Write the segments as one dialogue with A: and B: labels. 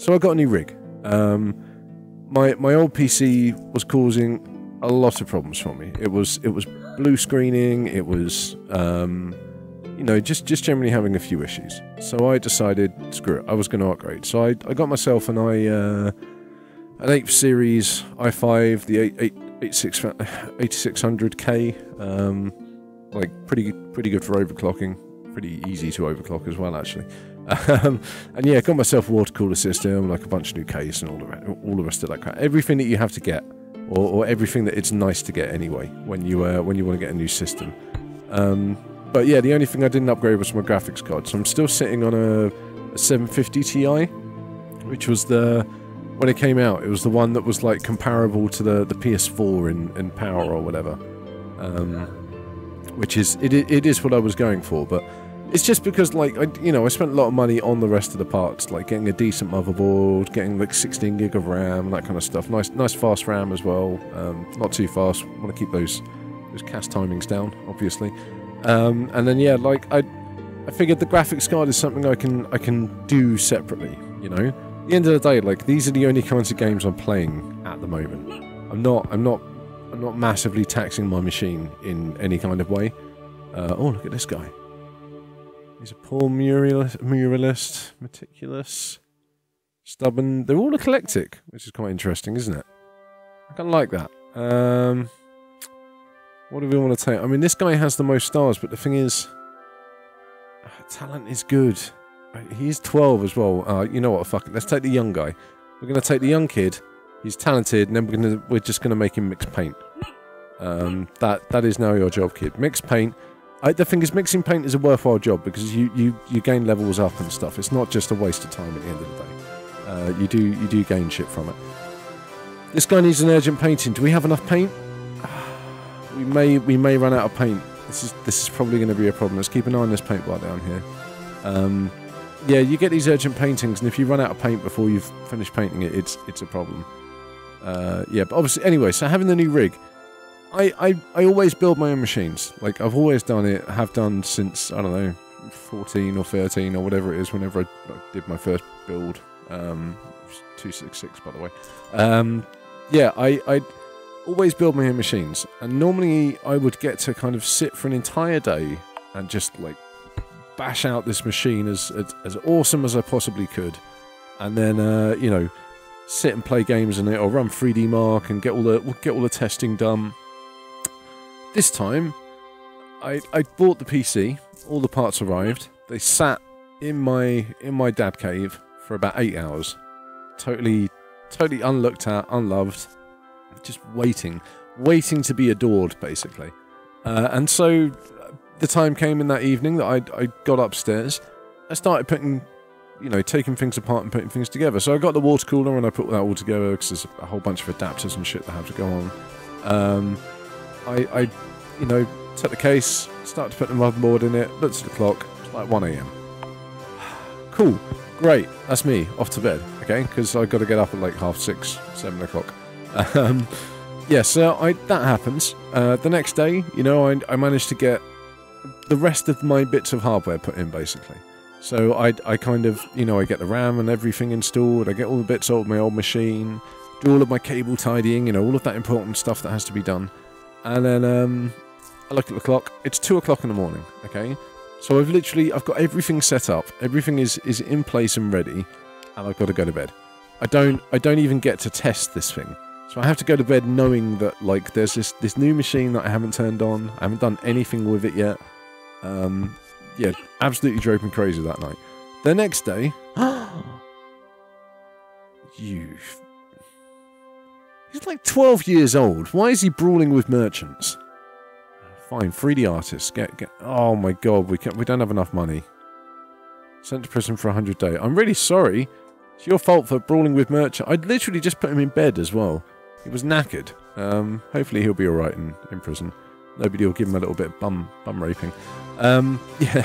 A: So I got a new rig. My old PC was causing a lot of problems for me. It was blue screening. It was you know, just generally having a few issues. So I decided, screw it, I was going to upgrade. So I got myself an 8th series i5, the 8600K, like pretty good for overclocking, pretty easy to overclock as well actually. And yeah, got myself a water cooler system, like a bunch of new case and all the rest of that crap. Everything that you have to get, or everything that it's nice to get anyway when you want to get a new system. But yeah, the only thing I didn't upgrade was my graphics card. So I'm still sitting on a 750 Ti, which was when it came out, it was the one that was like comparable to the PS4 in power or whatever. Which is, it is what I was going for, but it's just because like, I spent a lot of money on the rest of the parts, like getting a decent motherboard, getting like 16 gig of RAM, that kind of stuff. Nice fast RAM as well. Not too fast, want to keep those cast timings down, obviously. And then yeah, like I figured the graphics card is something I can do separately, you know. At the end of the day, like these are the only kinds of games I'm playing at the moment. I'm not massively taxing my machine in any kind of way. Oh, look at this guy. He's a poor muralist, meticulous, stubborn. They're all eclectic, which is quite interesting, isn't it? I kind of like that. What do we want to take? I mean, this guy has the most stars, but the thing is, talent is good. He's 12 as well. You know what? Fuck it. Let's take the young guy. We're going to take the young kid. He's talented, and then we're just going to make him mix paint. That is now your job, kid. Mix paint. The thing is, mixing paint is a worthwhile job because you gain levels up and stuff. It's not just a waste of time at the end of the day. You do gain shit from it. This guy needs an urgent painting. Do we have enough paint? We may run out of paint. This is probably going to be a problem. Let's keep an eye on this paint bar down here. Yeah, you get these urgent paintings, and if you run out of paint before you've finished painting it, it's a problem. Yeah, but obviously, anyway. So having the new rig, I always build my own machines. Like I've always done it. Have done since I don't know, 14 or 13 or whatever it is. Whenever I did my first build, 266 by the way. Yeah, I always build my own machines, and normally I would get to kind of sit for an entire day and just like bash out this machine as awesome as I possibly could, and then you know, sit and play games in it or run 3D Mark and get all the testing done. This time I bought the PC, all the parts arrived, they sat in my dad cave for about 8 hours, totally unlooked at, unloved, just waiting to be adored, basically. And so the time came in that evening that I got upstairs. I started putting, taking things apart and putting things together. So I got the water cooler and I put that all together because there's a whole bunch of adapters and shit that have to go on. I took the case, started to put the motherboard in it, looked at the clock, it's like 1 AM. Cool, great, that's me, off to bed, okay? Because I've got to get up at like 6:30, 7 o'clock. Yeah, so that happens. The next day, I managed to get the rest of my bits of hardware put in, basically. So I kind of, I get the RAM and everything installed, I get all the bits of my old machine, do all of my cable tidying, all of that important stuff that has to be done. And then I look at the clock, it's 2 o'clock in the morning, okay? So I've got everything set up, everything is in place and ready, and I've got to go to bed. I don't even get to test this thing. So I have to go to bed knowing that, like, there's this new machine that I haven't turned on. I haven't done anything with it yet. Yeah, absolutely drove me crazy that night. The next day... He's like 12 years old. Why is he brawling with merchants? Fine, 3D artists. Get... Oh my god, we don't have enough money. Sent to prison for 100 days. I'm really sorry. It's your fault for brawling with merchants. I'd literally just put him in bed as well. He was knackered. Hopefully he'll be alright in prison. Nobody will give him a little bit of bum raping. Yeah.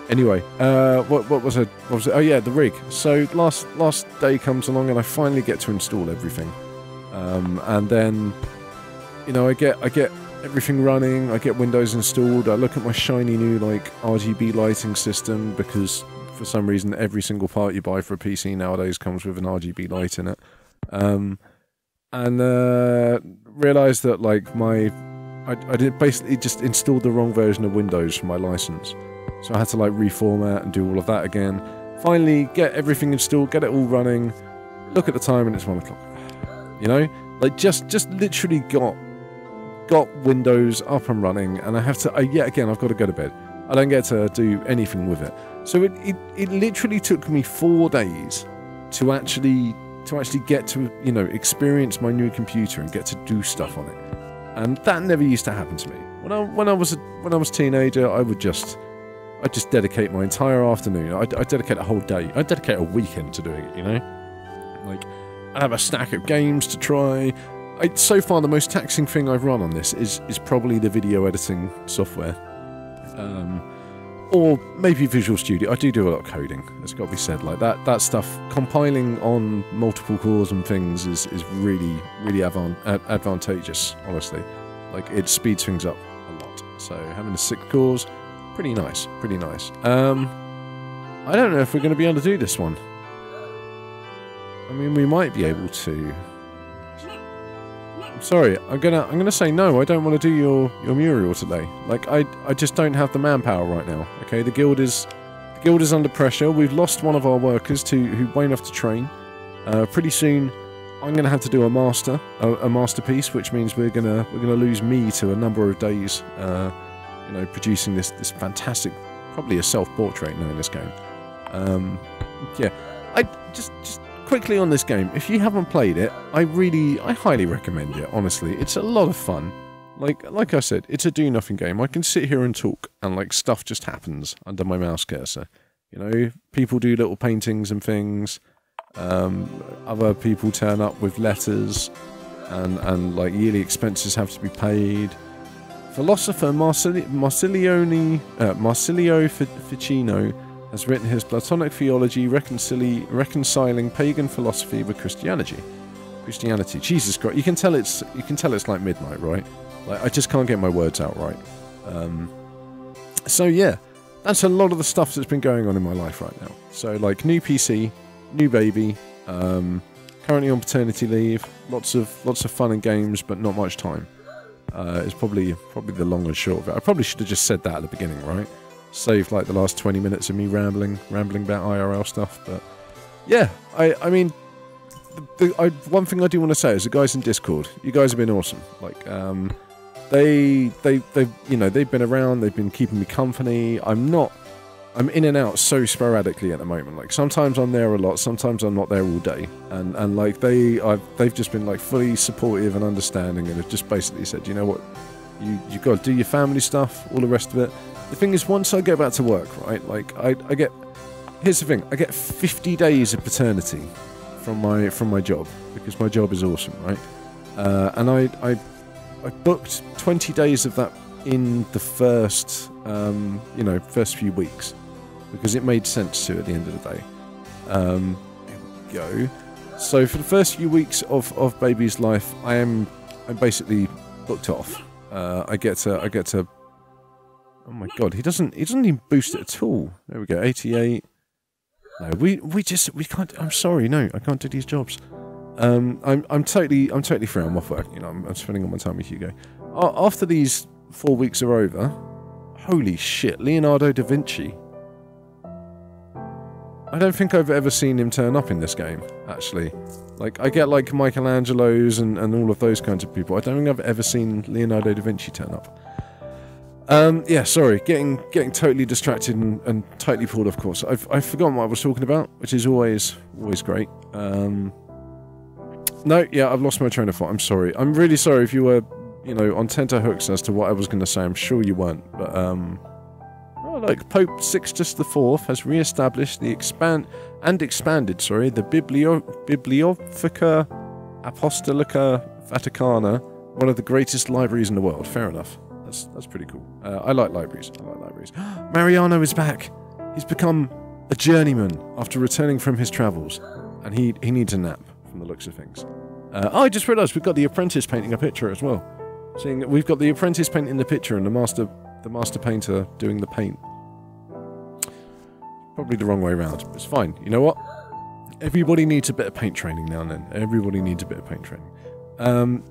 A: Anyway, what was it? Oh yeah, the rig. So last day comes along and I finally get to install everything. And then, I get everything running. I get Windows installed. I look at my shiny new RGB lighting system because for some reason, every single part you buy for a PC nowadays comes with an RGB light in it. And realised that like I did basically just installed the wrong version of Windows for my license, so I had to like reformat and do all of that again. Finally, get everything installed, get it all running. Look at the time, and it's 1 o'clock. You know, like just literally got Windows up and running, and I have to yet again I've got to go to bed. I don't get to do anything with it. So it literally took me 4 days to actually get to, you know, experience my new computer and get to do stuff on it. And that never used to happen to me. When I was a teenager, I'd just dedicate my entire afternoon. I'd dedicate a whole day. I'd dedicate a weekend to doing it, you know? Like, I'd have a stack of games to try. So far, the most taxing thing I've run on this is probably the video editing software. Or maybe Visual Studio. I do a lot of coding, it's got to be said. Like that stuff, compiling on multiple cores and things is really, really advantageous, honestly. Like, it speeds things up a lot. So having the 6 cores, pretty nice, pretty nice. I don't know if we're going to be able to do this one. I mean, we might be able to. Sorry, I'm gonna say no. I don't want to do your mural today. Like, I just don't have the manpower right now. Okay, the guild is under pressure. We've lost one of our workers who won't have to train. Pretty soon, I'm gonna have to do a masterpiece, which means we're gonna lose me to a number of days. You know, producing this fantastic, probably a self-portrait now in this game. Yeah, I just. Quickly on this game, if you haven't played it, I highly recommend it, honestly. It's a lot of fun. Like I said, it's a do-nothing game. I can sit here and talk, and like stuff just happens under my mouse cursor. You know, people do little paintings and things. Other people turn up with letters, and like yearly expenses have to be paid. Philosopher Marsilio Ficino has written his Platonic theology reconciling pagan philosophy with Christianity. Jesus Christ, you can tell it's like midnight, right? Like, I just can't get my words out right. So yeah, that's a lot of the stuff that's been going on in my life right now. So like, new PC, new baby, currently on paternity leave, lots of fun and games, but not much time. It's probably the long and short of it. I probably should have just said that at the beginning, right? Saved like the last 20 minutes of me rambling about IRL stuff. But yeah, I mean, one thing I do want to say is the guys in Discord, you guys have been awesome. Like, they've you know, they've been around, they've been keeping me company. I'm in and out so sporadically at the moment. Like, sometimes I'm there a lot, sometimes I'm not there all day. And like, they've just been like fully supportive and understanding, and have just basically said, you know what, you've got to do your family stuff, all the rest of it. The thing is, once I go back to work, right, like, here's the thing, I get 50 days of paternity from my job, because my job is awesome, right? And I booked 20 days of that in the first, you know, first few weeks, because it made sense to at the end of the day. Here we go. So for the first few weeks of baby's life, I'm basically booked off. I get to. Oh my god, he doesn't even boost it at all. There we go, 88. No, we can't. I'm sorry, no, I can't do these jobs. I'm totally free. I'm off work. You know, I'm spending all my time with Hugo. After these 4 weeks are over, holy shit, Leonardo da Vinci. I don't think I've ever seen him turn up in this game, actually. Like, I get like Michelangelo's and all of those kinds of people. I don't think I've ever seen Leonardo da Vinci turn up. Yeah, sorry, getting totally distracted and totally pulled off course. I've forgotten what I was talking about, which is always great. No, yeah, I've lost my train of thought. I'm sorry. I'm really sorry if you were, you know, on tenterhooks as to what I was going to say. I'm sure you weren't, but oh, like, Pope Sixtus IV has re-established the expanded, the Bibliotheca Apostolica Vaticana, one of the greatest libraries in the world. Fair enough. That's pretty cool. I like libraries. Mariano is back. He's become a journeyman after returning from his travels, and he needs a nap from the looks of things. Oh, I just realised we've got the apprentice painting a picture as well. Seeing that we've got the apprentice painting the picture and the master painter doing the paint. Probably the wrong way around. It's fine. You know what? Everybody needs a bit of paint training now and then. Everybody needs a bit of paint training.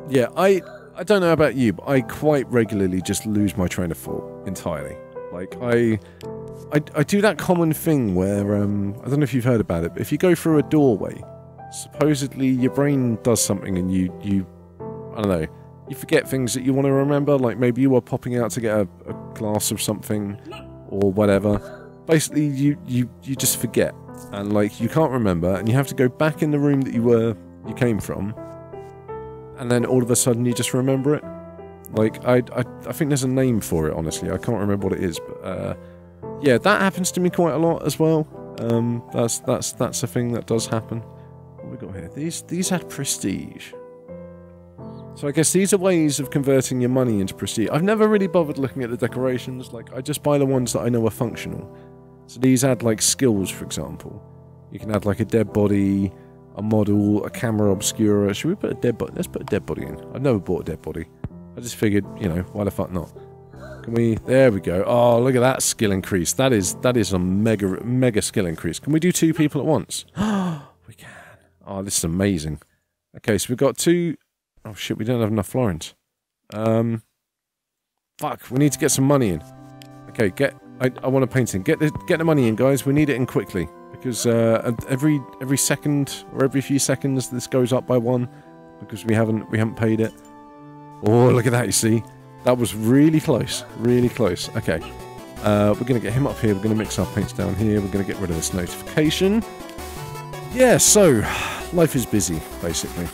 A: Yeah, I don't know about you, but I quite regularly just lose my train of thought entirely. Like, I do that common thing where, I don't know if you've heard about it, but if you go through a doorway, supposedly your brain does something and you I don't know, you forget things that you want to remember, like maybe you were popping out to get a glass of something or whatever. Basically, you just forget, and like you can't remember, and you have to go back in the room that you came from, and then all of a sudden you just remember it. Like I think there's a name for it. Honestly, I can't remember what it is, but yeah, that happens to me quite a lot as well. That's a thing that does happen. What have we got here? These had prestige. So I guess these are ways of converting your money into prestige. I've never really bothered looking at the decorations. Like, I just buy the ones that I know are functional. So these add, like, skills, for example. You can add, like, a dead body, a model, a camera obscura. Should we put a dead body? Let's put a dead body in. I've never bought a dead body. I just figured, you know, why the fuck not? Can we... There we go. Oh, look at that skill increase. That is a mega skill increase. Can we do 2 people at once? We can. Oh, this is amazing. Okay, so we've got 2... Oh shit, we don't have enough florins. Fuck, we need to get some money in. Okay, I want a painting. Get the money in, guys. We need it in quickly. Because every second or every few seconds this goes up by 1 because we haven't paid it. Oh, look at that, you see? That was really close. Really close. Okay. We're gonna get him up here, we're gonna mix our paints down here, we're gonna get rid of this notification. Yeah, so life is busy, basically.